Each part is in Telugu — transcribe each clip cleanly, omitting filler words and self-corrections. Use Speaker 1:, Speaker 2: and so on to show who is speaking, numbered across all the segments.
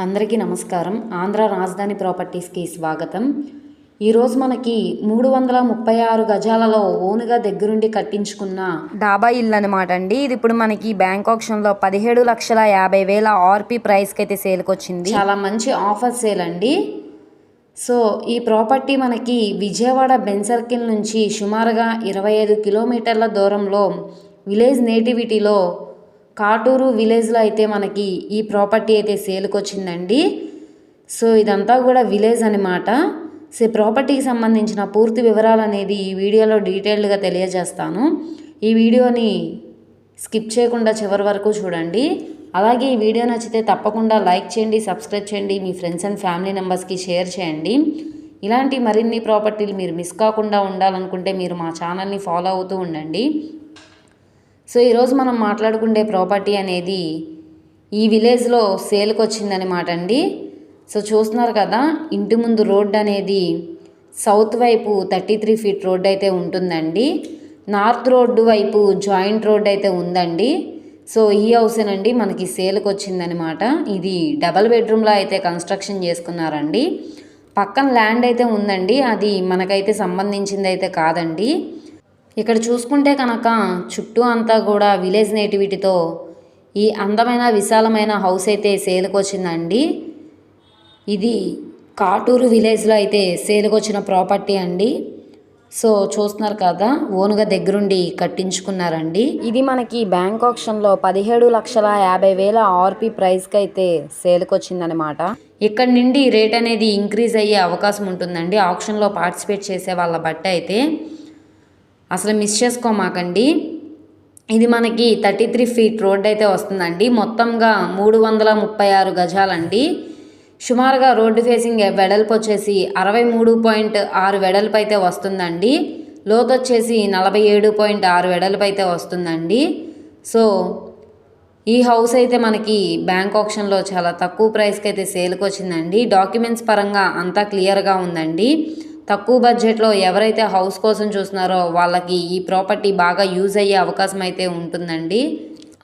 Speaker 1: అందరికీ నమస్కారం. ఆంధ్ర రాజధాని ప్రాపర్టీస్కి స్వాగతం. ఈరోజు మనకి 336 గజాలలో ఓనుగా దగ్గరుండి కట్టించుకున్న డాబా ఇల్లు అనమాట అండి. ఇది ఇప్పుడు మనకి బ్యాంక్ ఆప్షన్లో 17,50,000 ఆర్పీ ప్రైస్కి అయితే సేల్కి వచ్చింది. చాలా మంచి ఆఫర్ సేల్ అండి. సో ఈ ప్రాపర్టీ మనకి విజయవాడ బెన్ సర్కిల్ నుంచి సుమారుగా 25 కిలోమీటర్ల దూరంలో విలేజ్ నేటివిటీలో కాటూరు విలేజ్లో అయితే మనకి ఈ ప్రాపర్టీ అయితే సేల్కి వచ్చిందండి. సో ఇదంతా కూడా విలేజ్ అనమాట. సో ప్రాపర్టీకి సంబంధించిన పూర్తి వివరాలు అనేది ఈ వీడియోలో డీటెయిల్డ్గా తెలియజేస్తాను. ఈ వీడియోని స్కిప్ చేయకుండా చివరి వరకు చూడండి. అలాగే ఈ వీడియో నచ్చితే తప్పకుండా లైక్ చేయండి, సబ్స్క్రైబ్ చేయండి, మీ ఫ్రెండ్స్ అండ్ ఫ్యామిలీ మెంబర్స్కి షేర్ చేయండి. ఇలాంటి మరిన్ని ప్రాపర్టీలు మీరు మిస్ కాకుండా ఉండాలనుకుంటే మీరు మా ఛానల్ని ఫాలో అవుతూ ఉండండి. సో ఈరోజు మనం మాట్లాడుకునే ప్రాపర్టీ అనేది ఈ విలేజ్లో సేల్కి వచ్చిందనమాట అండి. సో చూస్తున్నారు కదా, ఇంటి ముందు రోడ్ అనేది సౌత్ వైపు 33 ఫీట్ రోడ్ అయితే ఉంటుందండి. నార్త్ రోడ్డు వైపు జాయింట్ రోడ్ అయితే ఉందండి. సో ఈ హౌసేనండి మనకి సేల్కి వచ్చిందనమాట. ఇది డబల్ బెడ్రూమ్లో అయితే కన్స్ట్రక్షన్ చేసుకున్నారండి. పక్కన ల్యాండ్ అయితే ఉందండి, అది మనకైతే సంబంధించింది అయితే కాదండి. ఇక్కడ చూసుకుంటే కనుక చుట్టూ అంతా కూడా విలేజ్ నేటివిటీతో ఈ అందమైన విశాలమైన హౌస్ అయితే సేల్కి వచ్చిందండి. ఇది కాటూరు విలేజ్లో అయితే సేల్కి వచ్చిన ప్రాపర్టీ అండి. సో చూస్తున్నారు కదా, ఓనుగా దగ్గరుండి కట్టించుకున్నారండి. ఇది మనకి బ్యాంక్ ఆప్షన్లో 17,50,000 ఆర్పీ ప్రైస్కి అయితే సేల్కి వచ్చిందనమాట. ఇక్కడ నుండి రేట్ అనేది ఇంక్రీజ్ అయ్యే అవకాశం ఉంటుందండి. ఆప్షన్లో పార్టిసిపేట్ చేసే వాళ్ళ బట్టి అయితే అసలు మిస్ చేసుకోమాకండి. ఇది మనకి 33 ఫీట్ రోడ్ అయితే వస్తుందండి. మొత్తంగా 336 గజాలండి. సుమారుగా రోడ్డు ఫేసింగ్ వెడల్పు వచ్చేసి 63.6 వెడల్పు అయితే వస్తుందండి. లోతు వచ్చేసి 47.6 వెడల్పు అయితే వస్తుందండి. సో ఈ హౌస్ అయితే మనకి బ్యాంక్ ఆప్షన్లో చాలా తక్కువ ప్రైస్కి అయితే సేల్కి వచ్చిందండి. డాక్యుమెంట్స్ పరంగా అంతా క్లియర్గా ఉందండి. తక్కువ బడ్జెట్లో ఎవరైతే హౌస్ కోసం చూస్తున్నారో వాళ్ళకి ఈ ప్రాపర్టీ బాగా యూజ్ అయ్యే అవకాశం అయితే ఉంటుందండి.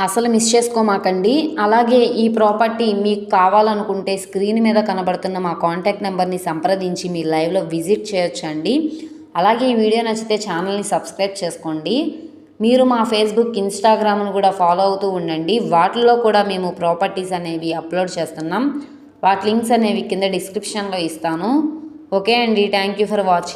Speaker 1: అసలు మిస్ చేసుకోమాకండి. అలాగే ఈ ప్రాపర్టీ మీకు కావాలనుకుంటే స్క్రీన్ మీద కనబడుతున్న మా కాంటాక్ట్ నెంబర్ని సంప్రదించి మీ లైవ్లో విజిట్ చేయొచ్చండి. అలాగే ఈ వీడియో నచ్చితే ఛానల్ని సబ్స్క్రైబ్ చేసుకోండి. మీరు మా ఫేస్బుక్, ఇన్స్టాగ్రామ్ను కూడా ఫాలో అవుతూ ఉండండి. వాటిల్లో కూడా మేము ప్రాపర్టీస్ అనేవి అప్లోడ్ చేస్తున్నాం. వాటి లింక్స్ అనేవి కింద డిస్క్రిప్షన్లో ఇస్తాను. ఓకే అండి, థ్యాంక్ యూ ఫర్ వాచింగ్.